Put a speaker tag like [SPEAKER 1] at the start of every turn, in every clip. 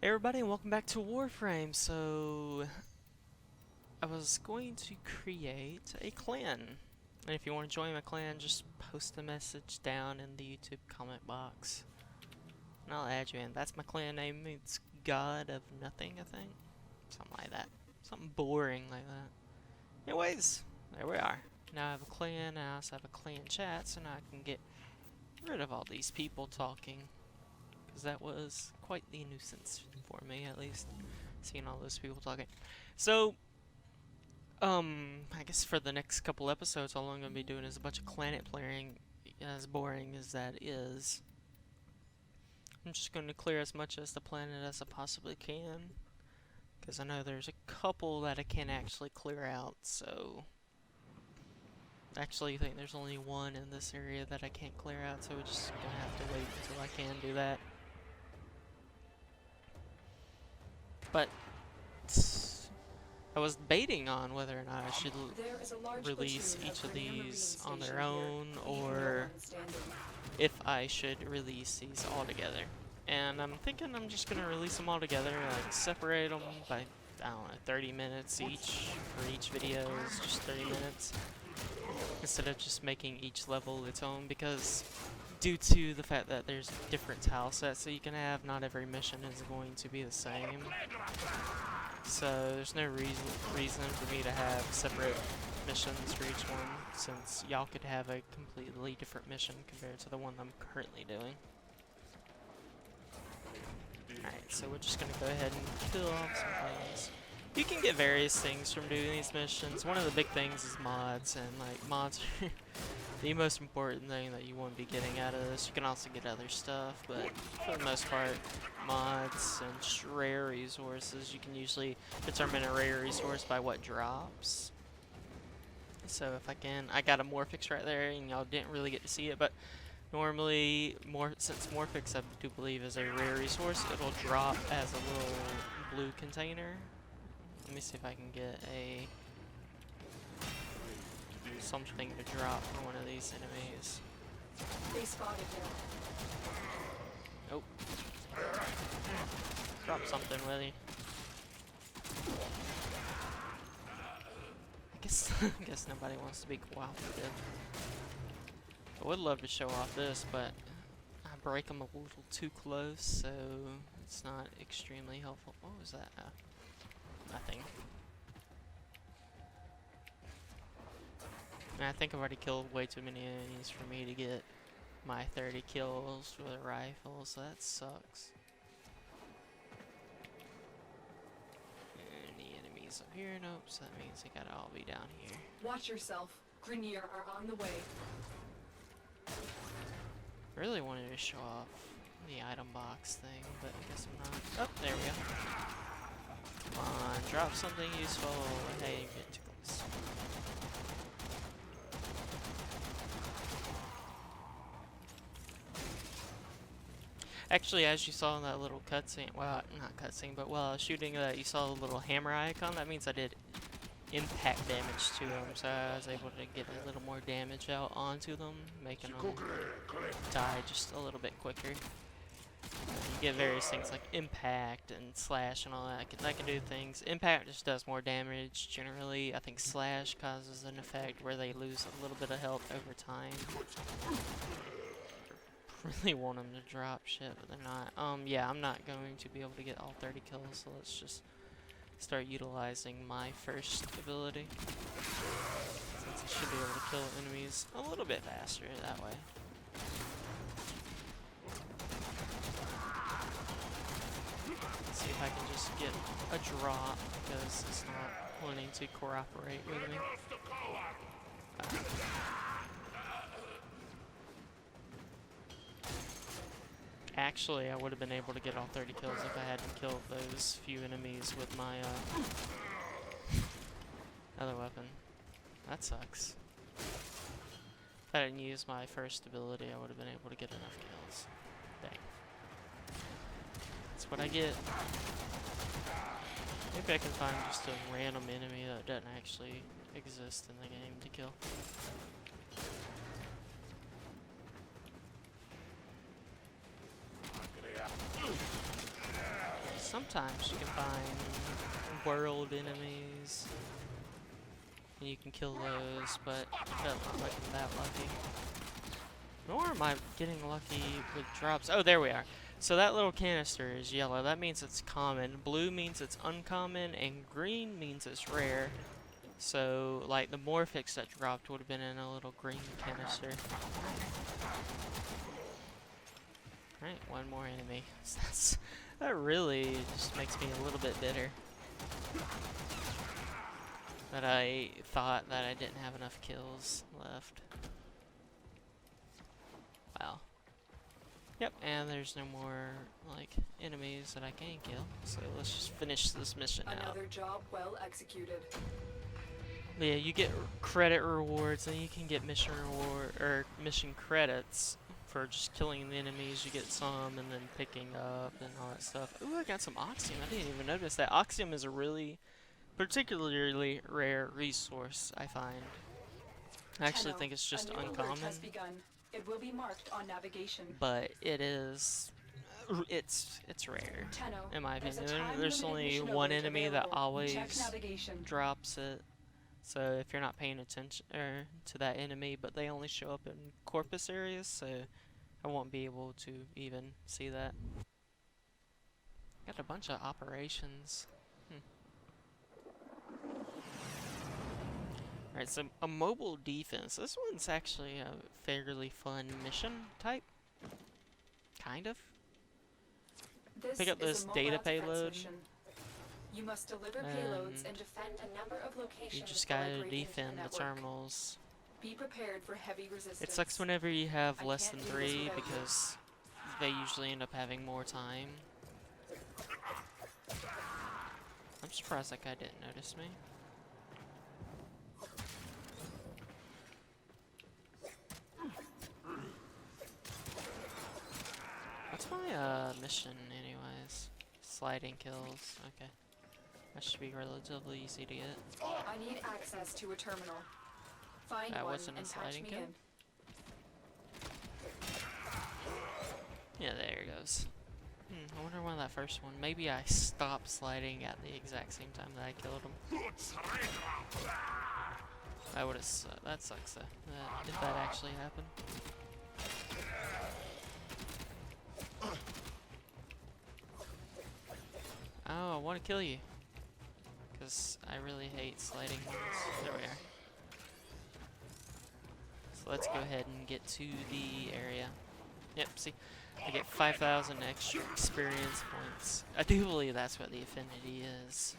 [SPEAKER 1] Hey everybody, and welcome back to Warframe. So, I was going to create a clan. And if you want to join my clan, just post a message down in the YouTube comment box. And I'll add you in. That's my clan name. It's God of Nothing, I think. Something like that. Something boring like that. Anyways, there we are. Now I have a clan, and I also have a clan chat, so now I can get rid of all these people talking. Because that was quite the nuisance for me, at least, seeing all those people talking. So, I guess for the next couple episodes, all I'm going to be doing is a bunch of planet clearing, as boring as that is. I'm just going to clear as much as the planet as I possibly can, because I know there's a couple that I can't actually clear out, so... Actually, I think there's only one in this area that I can't clear out, so we're just going to have to wait until I can do that. But I was debating on whether or not I should release each of these on their own, or if I should release these all together. And I'm thinking I'm just gonna release them all together, like separate them by, I don't know, 30 minutes each for each video is just 30 minutes, instead of just making each level its own, because due to the fact that there's different tile sets that you can have, not every mission is going to be the same. So there's no reason for me to have separate missions for each one, since y'all could have a completely different mission compared to the one I'm currently doing. Alright, so we're just gonna go ahead and kill off some things. You can get various things from doing these missions. One of the big things is mods, and like mods are the most important thing that you want to be getting out of this. You can also get other stuff, but for the most part, mods and rare resources, you can usually determine a rare resource by what drops. So if I got a Morphix right there, and y'all didn't really get to see it, but normally, since Morphix I do believe is a rare resource, it'll drop as a little blue container. Let me see if I can get something to drop for one of these enemies.
[SPEAKER 2] They spotted him.
[SPEAKER 1] Nope. Drop something, will you? I guess nobody wants to be cooperative. I would love to show off this, but I break them a little too close, so it's not extremely helpful. What was that? Nothing. And I think I've already killed way too many enemies for me to get my 30 kills with a rifle, so that sucks. Any enemies up here? Nope, so that means they gotta all be down here.
[SPEAKER 2] Watch yourself. Grenier are on the way.
[SPEAKER 1] I really wanted to show off the item box thing, but I guess I'm not. Oh, there we go. Come on, drop something useful. Hey, you get too close. Actually, as you saw in that little cutscene, well, not cutscene, but while I was shooting that, you saw the little hammer icon. That means I did impact damage to them, so I was able to get a little more damage out onto them, making them die just a little bit quicker. You get various things like impact and slash and all that. That can do things. Impact just does more damage generally. I think slash causes an effect where they lose a little bit of health over time. Really want them to drop shit, but they're not. Yeah, I'm not going to be able to get all 30 kills, so let's just start utilizing my first ability, since I should be able to kill enemies a little bit faster that way. Let's see if I can just get a drop, because it's not wanting to cooperate with me. Actually, I would have been able to get all 30 kills if I hadn't killed those few enemies with my other weapon. That sucks. If I didn't use my first ability, I would have been able to get enough kills. Dang. That's what I get. Maybe I can find just a random enemy that doesn't actually exist in the game to kill. sometimes you can find world enemies, and you can kill those, but I'm not looking that lucky. Nor am I getting lucky with drops. Oh, there we are. So that little canister is yellow. That means it's common. Blue means it's uncommon, and green means it's rare. So, like, the Morphix that dropped would have been in a little green canister. Alright, one more enemy. That really just makes me a little bit bitter. That I thought that I didn't have enough kills left. Wow. Yep, and there's no more, like, enemies that I can kill. So let's just finish this mission out.
[SPEAKER 2] Another job well executed.
[SPEAKER 1] But yeah, you get credit rewards, and you can get mission reward or mission credits for just killing the enemies. You get some, and then picking up and all that stuff. Ooh, I got some Oxium. I didn't even notice that. Oxium is a really particularly rare resource, I find. I actually think it's just uncommon.
[SPEAKER 2] It will be marked on navigation.
[SPEAKER 1] But it is, it's rare, in my opinion. There's only one enemy that always drops it. So if you're not paying attention to that enemy, but they only show up in Corpus areas, so I won't be able to even see that. Got a bunch of operations. Alright, so a mobile defense. This one's actually a fairly fun mission type. Kind of. Pick up this data payload.
[SPEAKER 2] You must deliver payloads and defend a number of locations.
[SPEAKER 1] You just gotta defend the terminals.
[SPEAKER 2] Be prepared for heavy resistance.
[SPEAKER 1] It sucks whenever you have less than 3 because they usually end up having more time. I'm surprised that guy didn't notice me. What's my mission anyways? Sliding kills. Okay. That should be relatively easy to get.
[SPEAKER 2] I need access to a terminal. Find
[SPEAKER 1] that
[SPEAKER 2] one
[SPEAKER 1] wasn't
[SPEAKER 2] and
[SPEAKER 1] a sliding
[SPEAKER 2] patch me
[SPEAKER 1] kill?
[SPEAKER 2] in.
[SPEAKER 1] Yeah, there it goes. I wonder why that first one. Maybe I stopped sliding at the exact same time that I killed him. That would have that sucks though. If that actually happened. Oh, I want to kill you. Because I really hate sliding ones. There we are. So let's go ahead and get to the area. Yep, see? I get 5,000 extra experience points. I do believe that's what the affinity is.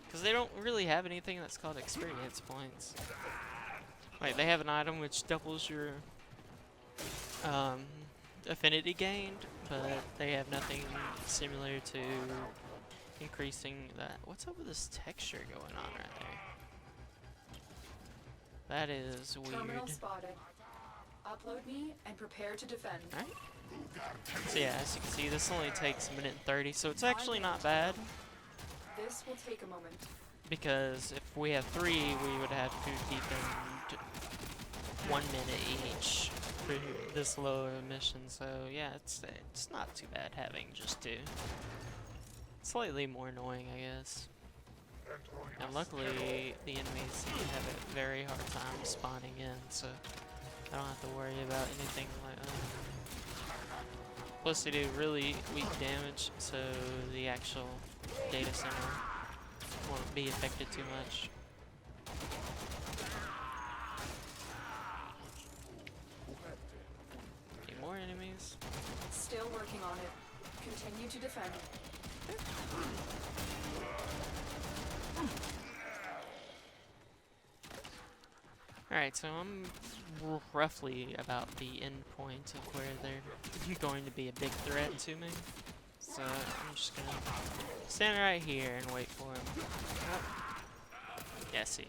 [SPEAKER 1] Because they don't really have anything that's called experience points. Like, they have an item which doubles your affinity gained, but they have nothing similar to increasing that. What's up with this texture going on right there? That is weird.
[SPEAKER 2] Terminal spotted. Upload me and prepare to defend.
[SPEAKER 1] Alright. So yeah, as you can see, this only takes a minute and 30, so it's actually not bad.
[SPEAKER 2] This will take a moment.
[SPEAKER 1] Because if we have 3, we would have to defend 1 minute each for this low of a mission. So yeah, it's not too bad having just 2. Slightly more annoying, I guess. And luckily, the enemies have a very hard time spawning in, so I don't have to worry about anything like that. Plus, they do really weak damage, so the actual data center won't be affected too much. Any more enemies?
[SPEAKER 2] Still working on it. Continue to defend.
[SPEAKER 1] Alright, so I'm roughly about the end point of where they're going to be a big threat to me. So I'm just gonna stand right here and wait for them. Oh. Yeah, see.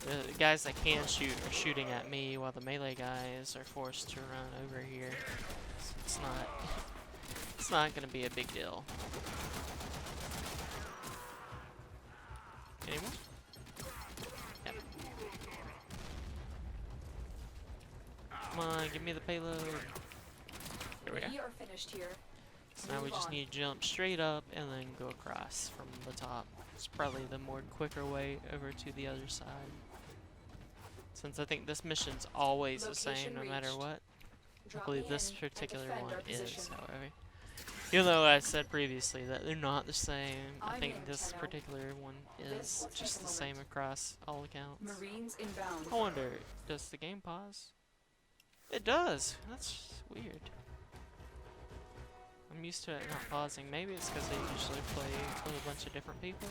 [SPEAKER 1] The guys that can shoot are shooting at me while the melee guys are forced to run over here. So it's not gonna be a big deal. Any more? Yep. Come on, give me the payload. Here we go.
[SPEAKER 2] We are finished here.
[SPEAKER 1] So now we just need to jump straight up and then go across from the top. It's probably the more quicker way over to the other side. Since I think this mission's always the same no matter what. I believe this particular one is, however. Even though I said previously that they're not the same, I think this particular one is just the same across all accounts.
[SPEAKER 2] Marines inbound.
[SPEAKER 1] I wonder, does the game pause? It does! That's weird. I'm used to it not pausing. Maybe it's because they usually play with a bunch of different people.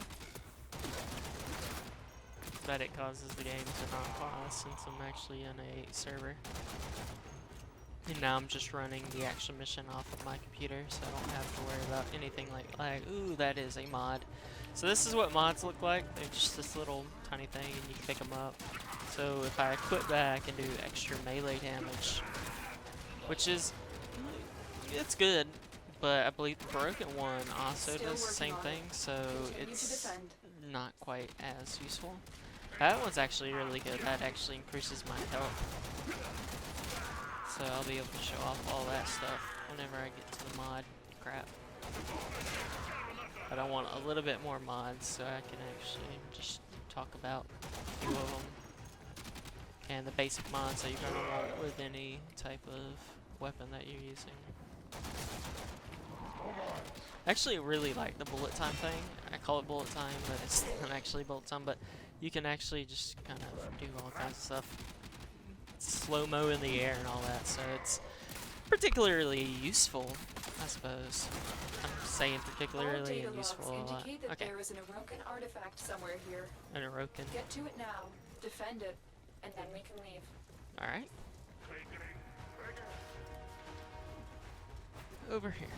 [SPEAKER 1] But it causes the game to not pause since I'm actually in a server. And now I'm just running the actual mission off of my computer, so I don't have to worry about anything like lag. Ooh, that is a mod. So this is what mods look like. They're just this little tiny thing and you can pick them up. So if I quit back and do extra melee damage, which is, it's good, but I believe the broken one also does the same thing, so it's not quite as useful. That one's actually really good. That actually increases my health. So I'll be able to show off all that stuff whenever I get to the mod crap. But I want a little bit more mods so I can actually just talk about a few of them. And the basic mods that you're going to want with any type of weapon that you're using. I actually really like the bullet time thing. I call it bullet time, but it's not actually bullet time. But you can actually just kind of do all kinds of stuff. Slow-mo in the air and all that, so it's particularly useful, I suppose. I'm saying particularly and useful a lot. Okay.
[SPEAKER 2] There is an Orokin artifact somewhere here.
[SPEAKER 1] An Orokin.
[SPEAKER 2] Get to it now, defend it, and then we can leave.
[SPEAKER 1] Alright. Over here.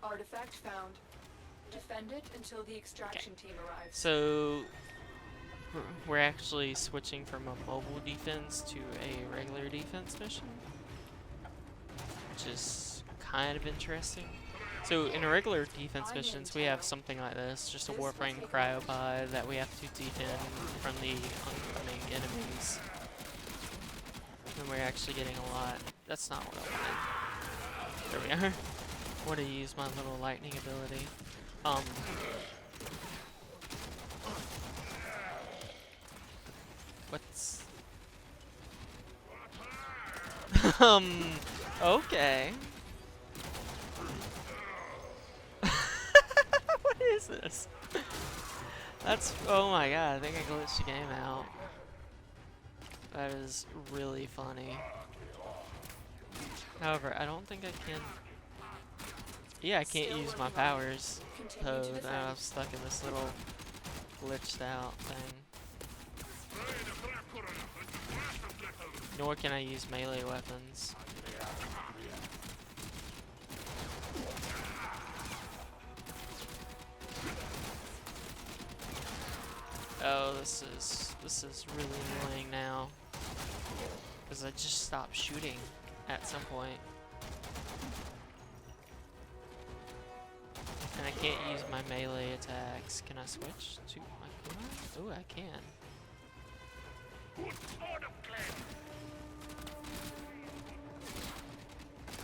[SPEAKER 2] Artifact found. Defend it until the extraction team arrives.
[SPEAKER 1] So we're actually switching from a mobile defense to a regular defense mission, which is kind of interesting. So in regular defense missions, we have something like this, just a Warframe cryopod that we have to defend from the oncoming enemies. And we're actually getting a lot. That's not what I wanted. There we are. I want to use my little lightning ability. What's... okay. What is this? That's... oh my god, I think I glitched the game out. That is really funny. However, I don't think I can... yeah, I can't use my powers. So now I'm stuck in this little glitched out thing. Nor can I use melee weapons. Oh, this is really annoying now. Because I just stopped shooting at some point. And I can't use my melee attacks. Can I switch to my kunai? Ooh, I can.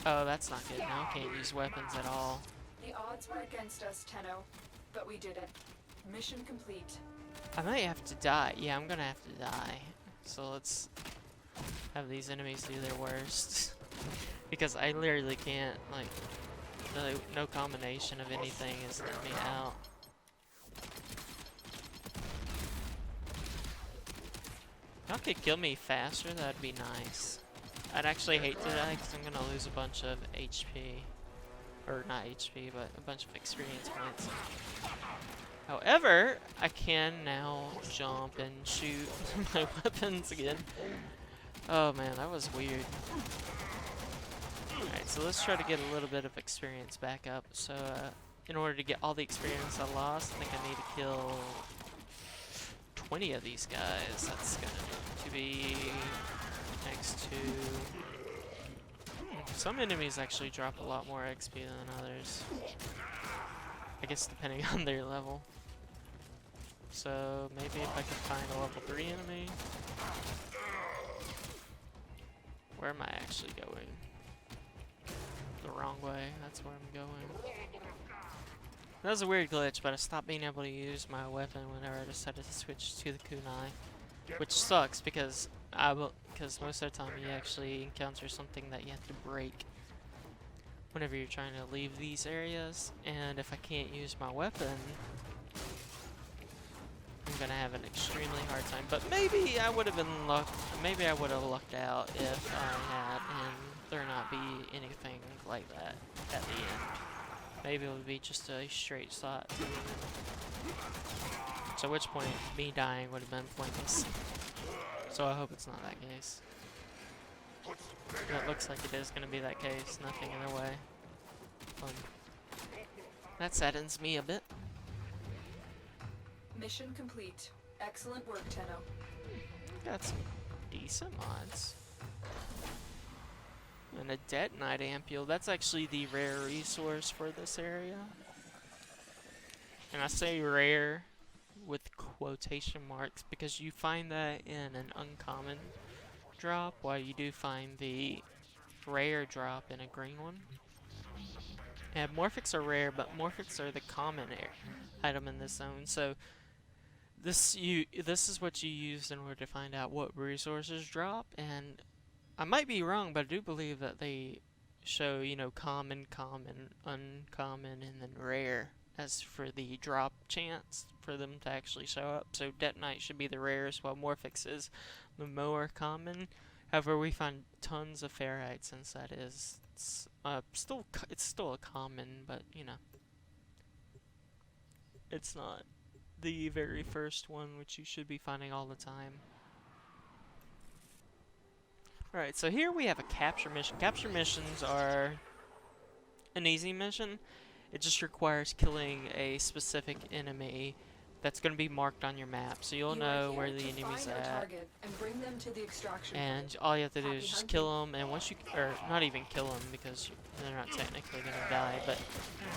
[SPEAKER 1] Oh, that's not good. Now I can't use weapons at all.
[SPEAKER 2] The odds were against us, Tenno, but we did it. Mission complete.
[SPEAKER 1] I might have to die. Yeah, I'm gonna have to die. So let's have these enemies do their worst. Because I literally can't, like, no combination of anything is letting me out. If y'all could kill me faster, that'd be nice. I'd actually hate to die because I'm gonna lose a bunch of HP. Or not HP, but a bunch of experience points. However, I can now jump and shoot my weapons again. Oh man, that was weird. Alright, so let's try to get a little bit of experience back up. So, in order to get all the experience I lost, I think I need to kill 20 of these guys. That's going to be next to... some enemies actually drop a lot more XP than others. I guess depending on their level. So, maybe if I can find a level 3 enemy. Where am I actually going? the wrong way. That's where I'm going. That was a weird glitch, but I stopped being able to use my weapon whenever I decided to switch to the kunai, which sucks because most of the time you actually encounter something that you have to break whenever you're trying to leave these areas, and if I can't use my weapon, I'm gonna have an extremely hard time. But maybe I would have lucked out if I had, and there not be anything like that at the end. Maybe it would be just a straight shot to the end. So at which point, me dying would have been pointless. So I hope it's not that case. It looks like it is going to be that case. Nothing in the way. That saddens me a bit.
[SPEAKER 2] Mission complete. Excellent work, Tenno.
[SPEAKER 1] Got some decent mods. And a detonite ampule. That's actually the rare resource for this area. And I say rare with quotation marks because you find that in an uncommon drop, while you do find the rare drop in a green one. And morphics are rare, but morphics are the common item in this zone. So this is what you use in order to find out what resources drop. And I might be wrong, but I do believe that they show, you know, common, common, uncommon, and then rare as for the drop chance for them to actually show up. So detonite should be the rarest, while morphics is the more common. However, we find tons of ferrite, since that is it's still a common, but you know, it's not the very first one, which you should be finding all the time. Alright, so here we have a capture mission. Capture missions are an easy mission. It just requires killing a specific enemy that's going to be marked on your map, so you'll know where the enemy's at. And all you have to do is just kill them, and once you, or not even kill them because they're not technically going to die, but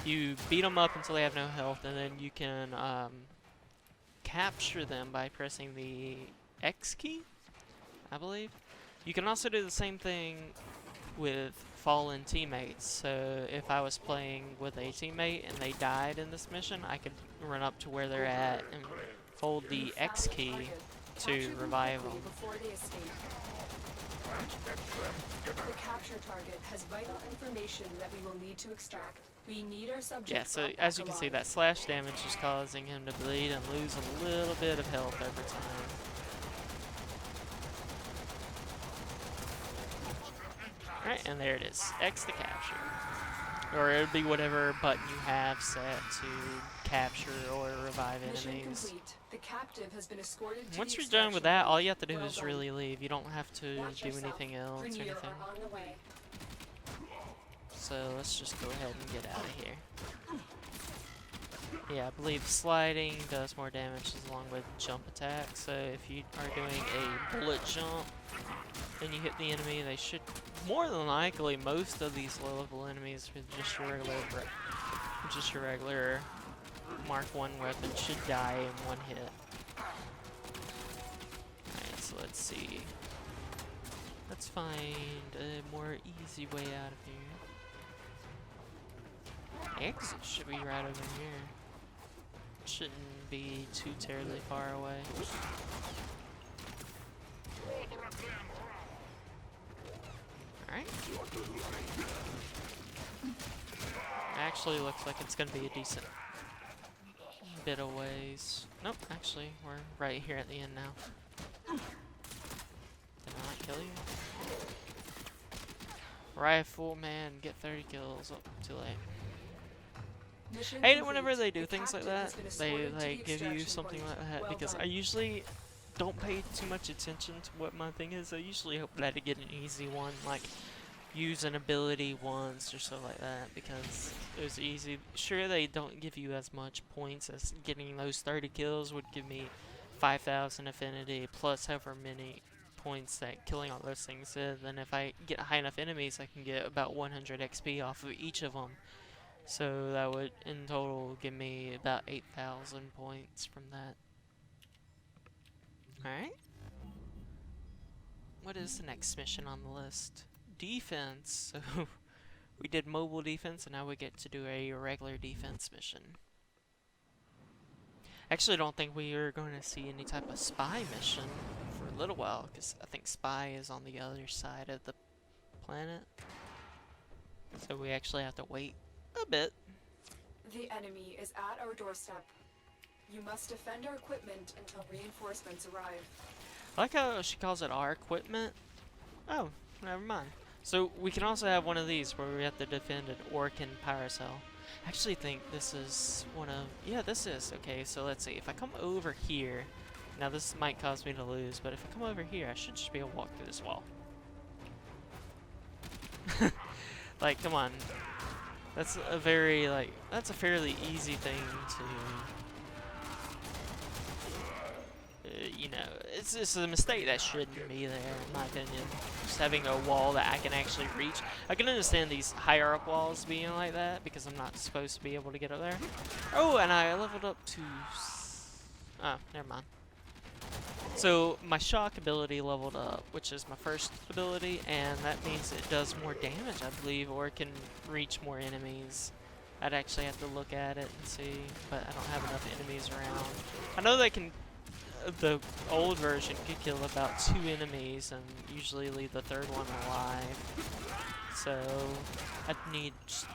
[SPEAKER 1] you beat them up until they have no health, and then you can capture them by pressing the X key, I believe. You can also do the same thing with fallen teammates. So if I was playing with a teammate and they died in this mission, I could run up to where they're at and hold the X key to revive them.
[SPEAKER 2] The capture target has vital information that we will need to extract. We need our subject.
[SPEAKER 1] Yeah, so as you can see, that slash damage is causing him to bleed and lose a little bit of health over time. Alright, and there it is. X to capture. Or it would be whatever button you have set to capture or revive enemies.
[SPEAKER 2] The captive has been escorted to
[SPEAKER 1] Once you're done with that, all you have to do is really leave. You don't have to do anything else or anything. So let's just go ahead and get out of here. Yeah, I believe sliding does more damage along with jump attack. So if you are doing a bullet jump and you hit the enemy, they should, more than likely, most of these low-level enemies with just your regular Mark 1 weapon should die in one hit. Alright, so let's see. Let's find a more easy way out of here. Exit should be right over here. Shouldn't be too terribly far away. Alright. Actually looks like it's gonna be a decent bit of ways. Nope, actually, we're right here at the end now. Did I not kill you? Rifle, man, get 30 kills. Oh, too late. I hate it whenever they do things like that. They give you something like that, because I usually don't pay too much attention to what my thing is. I usually hope that I get an easy one, like use an ability once or so like that, because it was easy. Sure, they don't give you as much points as getting those 30 kills would give me 5,000 affinity plus however many points that killing all those things is. Then if I get high enough enemies, I can get about 100 XP off of each of them. So that would, in total, give me about 8,000 points from that. Alright. What is the next mission on the list? Defense. So We did mobile defense, and now we get to do a regular defense mission. Actually, I don't think we are going to see any type of spy mission for a little while, because I think spy is on the other side of the planet. So we actually have to wait a bit.
[SPEAKER 2] The enemy is at our doorstep. You must defend our equipment until reinforcements arrive.
[SPEAKER 1] I like how she calls it our equipment. Oh, never mind. So we can also have one of these where we have to defend an Orcan Paracel. I actually think this is one of... Yeah, this is. Okay, so let's see. If I come over here... Now this might cause me to lose, but if I come over here, I should just be able to walk through this wall. Like, come on. That's a very, like... That's a fairly easy thing to... you know, it's a mistake that shouldn't be there, in my opinion. Just having a wall that I can actually reach. I can understand these higher up walls being like that, because I'm not supposed to be able to get up there. Oh, and I leveled up to... Oh, never mind. So, my shock ability leveled up, which is my first ability, and that means it does more damage, I believe, or it can reach more enemies. I'd actually have to look at it and see, but I don't have enough enemies around. I know they can... The old version could kill about 2 enemies and usually leave the third one alive. So I'd need just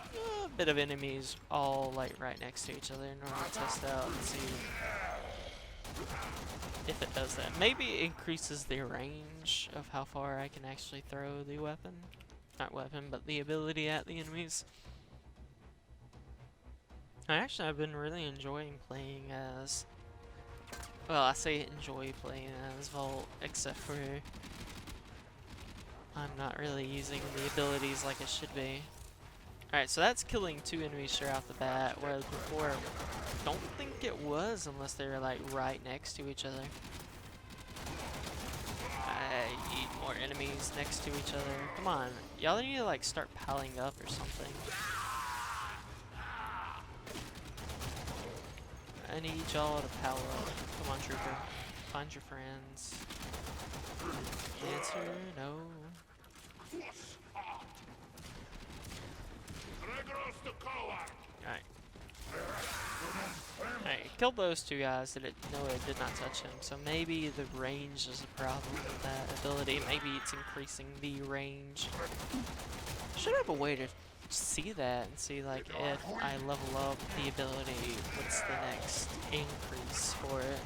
[SPEAKER 1] a bit of enemies all like right next to each other in order to test out and see if it does that. Maybe it increases the range of how far I can actually throw the weapon. Not weapon, but the ability at the enemies. I've been really enjoying playing as... Well, I say enjoy playing as Volt, except for I'm not really using the abilities like it should be. Alright, so that's killing 2 enemies straight off the bat, whereas before, I don't think it was unless they were like right next to each other. I need more enemies next to each other. Come on, y'all need to like start piling up or something. I need y'all to power up. Come on, trooper. Find your friends. Answer, no. Alright. Alright, killed those 2 guys. No, it did not touch him. So maybe the range is a problem with that ability. Maybe it's increasing the range. Should have a way to see that and see like if I level up the ability, what's the next increase for it.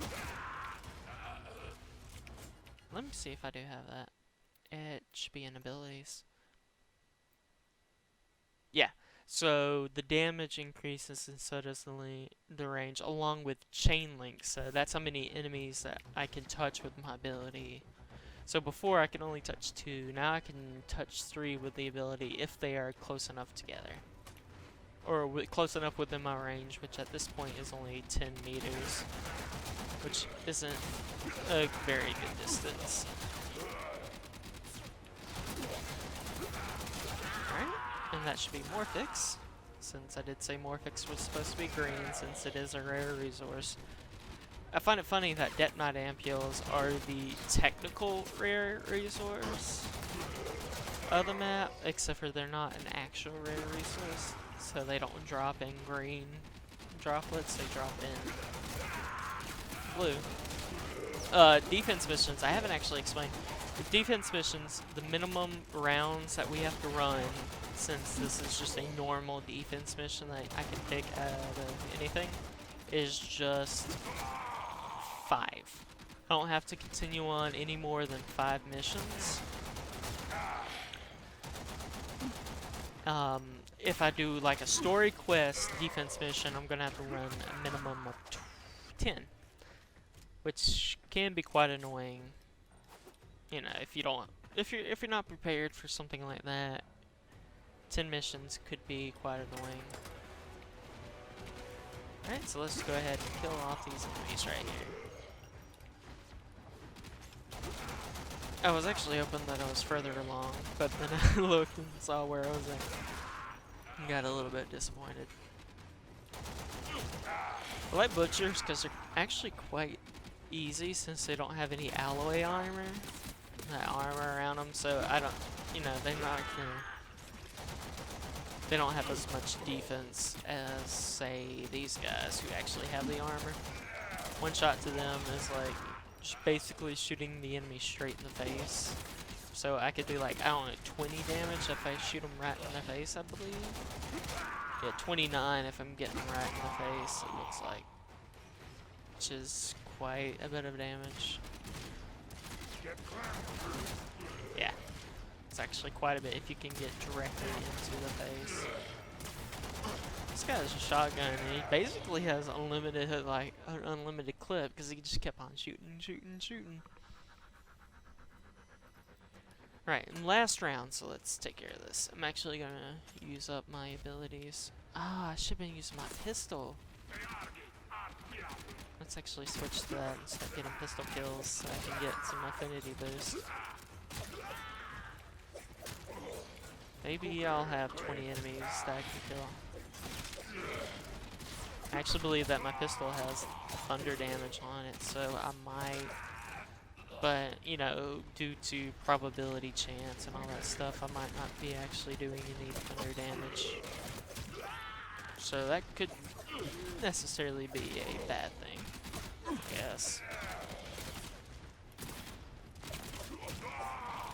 [SPEAKER 1] Let me see if I do have that. It should be in abilities. Yeah, so the damage increases and so does the range, along with chain link. So that's how many enemies that I can touch with my ability. So before I could only touch 2, now I can touch 3 with the ability if they are close enough together. Or close enough within my range, which at this point is only 10 meters. Which isn't a very good distance. Alright, and that should be Morphix. Since I did say Morphix was supposed to be green, since it is a rare resource. I find it funny that Detonite Ampules are the technical rare resource of the map, except for they're not an actual rare resource, so they don't drop in green droplets, they drop in blue. Defense missions, I haven't actually explained. The defense missions, the minimum rounds that we have to run, since this is just a normal defense mission that I can pick out of anything, is just 5. I don't have to continue on any more than 5 missions. If I do like a story quest defense mission, I'm gonna have to run a minimum of 10, which can be quite annoying. You know, if you're not prepared for something like that, 10 missions could be quite annoying. Alright, so let's go ahead and kill off these enemies right here. I was actually hoping that I was further along, but then I looked and saw where I was at. And got a little bit disappointed. I like butchers because they're actually quite easy since they don't have any alloy armor. That armor around them, so I don't, you know, they're not gonna they don't have as much defense as, say, these guys who actually have the armor. One shot to them is like just basically shooting the enemy straight in the face. So I could do like, I don't know, 20 damage if I shoot them right in the face, I believe. Yeah, 29 if I'm getting them right in the face, it looks like. Which is quite a bit of damage. Yeah, it's actually quite a bit if you can get directly into the face. This guy has a shotgun and he basically has unlimited, like, an unlimited clip because he just kept on shooting. Right, and last round, so let's take care of this. I'm actually gonna use up my abilities. Ah, I should have been using my pistol. Let's actually switch to that and start getting pistol kills so I can get some affinity boost. Maybe I'll have 20 enemies that I can kill. I actually believe that my pistol has thunder damage on it, so I might, but you know, due to probability chance and all that stuff, I might not be actually doing any thunder damage. So that could necessarily be a bad thing, I guess.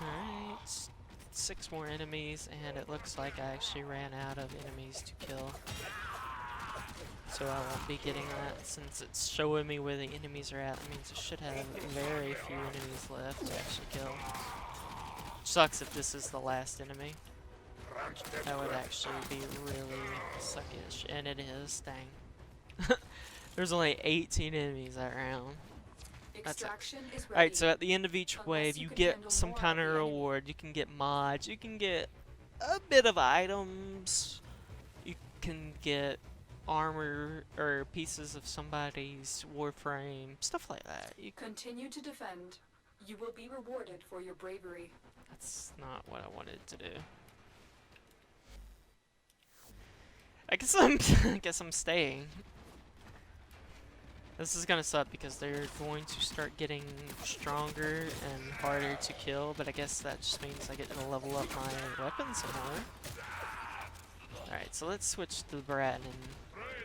[SPEAKER 1] Alright, 6 more enemies, and it looks like I actually ran out of enemies to kill. So I won't be getting that since it's showing me where the enemies are at. That means I should have very few enemies left to actually kill. Sucks if this is the last enemy. That would actually be really suckish, and it is. Dang. There's only 18 enemies that round. That's it. Alright, so at the end of each wave, you get some kind of reward. You can get mods, you can get a bit of items, you can get armor or pieces of somebody's Warframe, stuff like that. You
[SPEAKER 2] continue to defend. You will be rewarded for your bravery.
[SPEAKER 1] That's not what I wanted to do. I guess I'm staying. This is gonna suck because they're going to start getting stronger and harder to kill, but I guess that just means I get to level up my weapons some more. Alright, so let's switch to the Brat and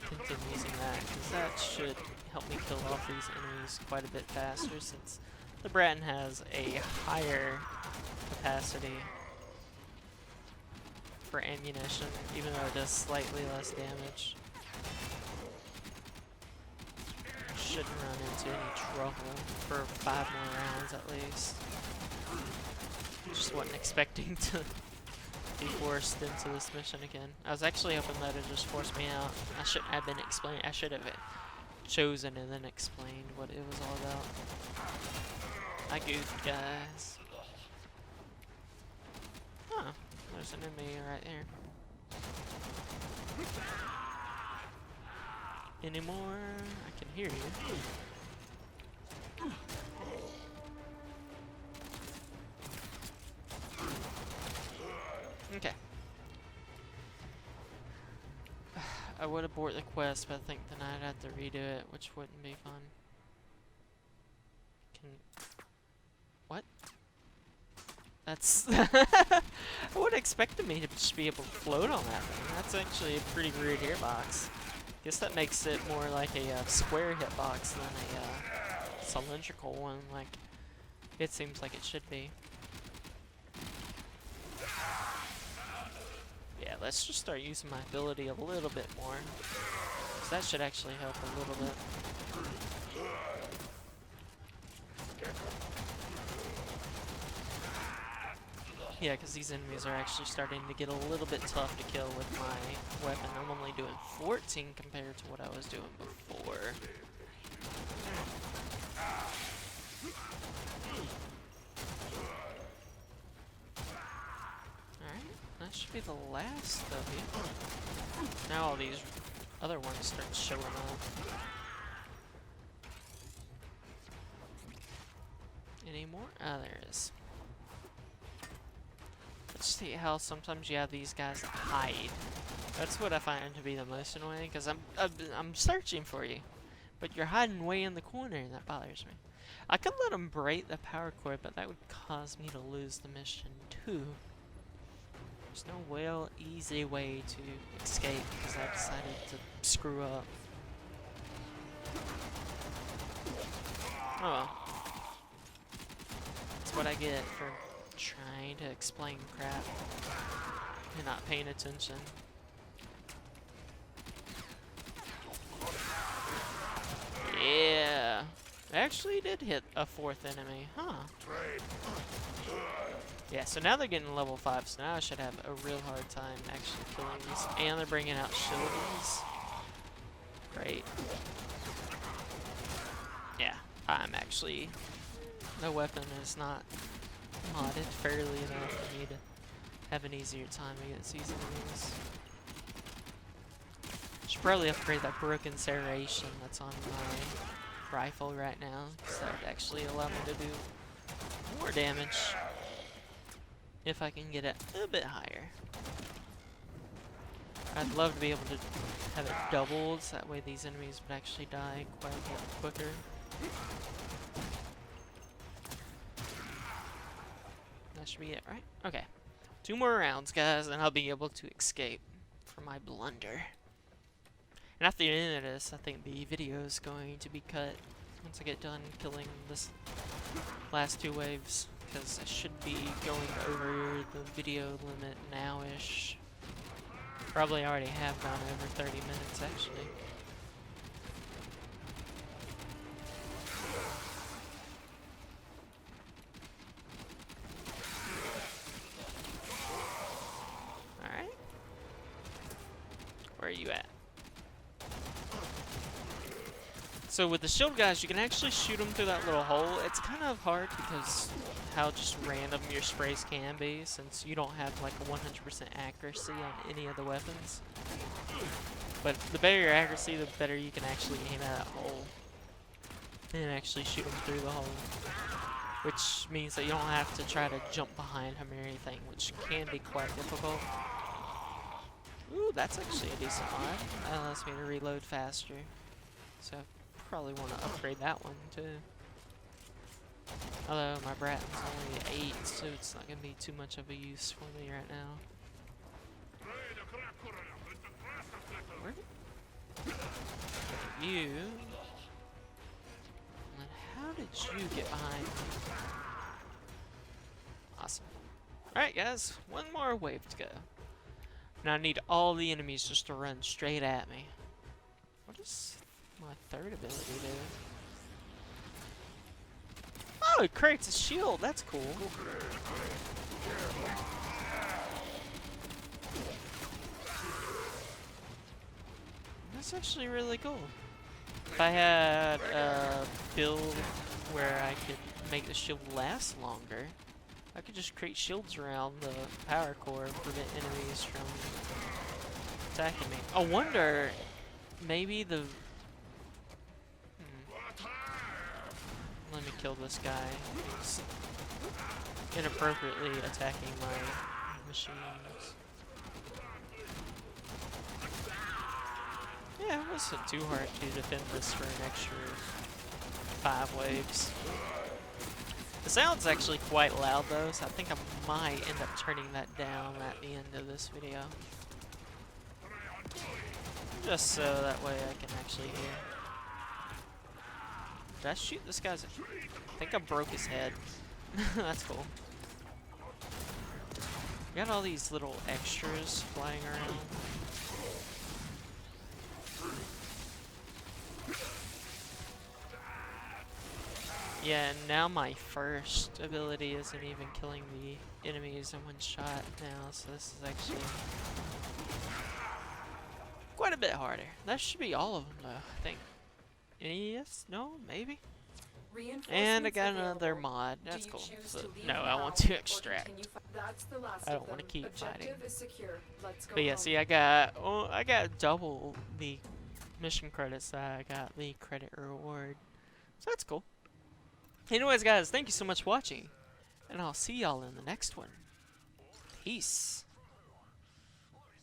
[SPEAKER 1] continue using that, because that should help me kill off these enemies quite a bit faster, since the Bratton has a higher capacity for ammunition, even though it does slightly less damage. Shouldn't run into any trouble for 5 more rounds at least. Just wasn't expecting to be forced into this mission again. I was actually hoping that it just forced me out. I shouldn't have been explaining. I should have chosen and then explained what it was all about. I goofed, guys. Huh. There's an enemy right there. Any more? I can hear you. Okay. I would abort the quest, but I think then I'd have to redo it, which wouldn't be fun. What? That's... I would have expected me to just be able to float on that thing. That's actually a pretty weird hitbox. Guess that makes it more like a square hitbox than a cylindrical one, like it seems like it should be. Yeah, let's just start using my ability a little bit more. So that should actually help a little bit. Yeah, because these enemies are actually starting to get a little bit tough to kill with my weapon. I'm only doing 14 compared to what I was doing before. Alright, that should be the last of you. Now all these other ones start showing up. Any more? Ah, there is. Let's see how sometimes you have these guys that hide. That's what I find to be the most annoying, because I'm searching for you, but you're hiding way in the corner, and that bothers me. I could let them break the power cord, but that would cause me to lose the mission too. There's no real easy way to escape because I decided to screw up. Oh well. That's what I get for trying to explain crap and not paying attention. Yeah. I actually did hit a 4th enemy, huh? Yeah, so now they're getting level 5, so now I should have a real hard time actually killing these. And they're bringing out shields. Great. Yeah, I'm actually... The weapon is not modded fairly enough for me to have an easier time against these enemies. Should probably upgrade that broken serration that's on my rifle right now, because that would actually allow me to do more damage if I can get it a bit higher. I'd love to be able to have it doubled, so that way these enemies would actually die quite a bit quicker. That should be it, right? Okay. 2 more rounds, guys, and I'll be able to escape from my blunder. And after the end of this, I think the video is going to be cut once I get done killing this last 2 waves, because I should be going over the video limit now-ish. Probably already have gone over 30 minutes, actually. Alright. Where are you at? So with the shield guys, you can actually shoot them through that little hole. It's kind of hard because how just random your sprays can be, since you don't have like a 100% accuracy on any of the weapons. But the better your accuracy, the better you can actually aim at that hole and actually shoot them through the hole. Which means that you don't have to try to jump behind him or anything, which can be quite difficult. Ooh, that's actually a decent mod. That allows me to reload faster. So probably want to upgrade that one too. Although my Bratton's only 8, so it's not going to be too much of a use for me right now. Where did you? And how did you get behind me? Awesome. Alright guys, 1 more wave to go. Now I need all the enemies just to run straight at me. What is my 3rd ability do? Oh, it creates a shield. That's cool. That's actually really cool. If I had a build where I could make the shield last longer, I could just create shields around the power core and prevent enemies from attacking me. I wonder, maybe the... Let me kill this guy who's inappropriately attacking my machines. Yeah, it wasn't too hard to defend this for an extra 5 waves. The sound's actually quite loud though, so I think I might end up turning that down at the end of this video. Just so that way I can actually hear. Did I shoot this guy's? I think I broke his head. That's cool. You got all these little extras flying around. Yeah, and now my first ability isn't even killing the enemies in 1 shot now, so this is actually quite a bit harder. That should be all of them though, I think. Yes? No? Maybe? And I got another mod. That's cool. So, no, I want to extract. I don't want to keep fighting. But yeah, see, I got double the mission credits that I got the credit reward. So that's cool. Anyways, guys, thank you so much for watching. And I'll see y'all in the next one. Peace.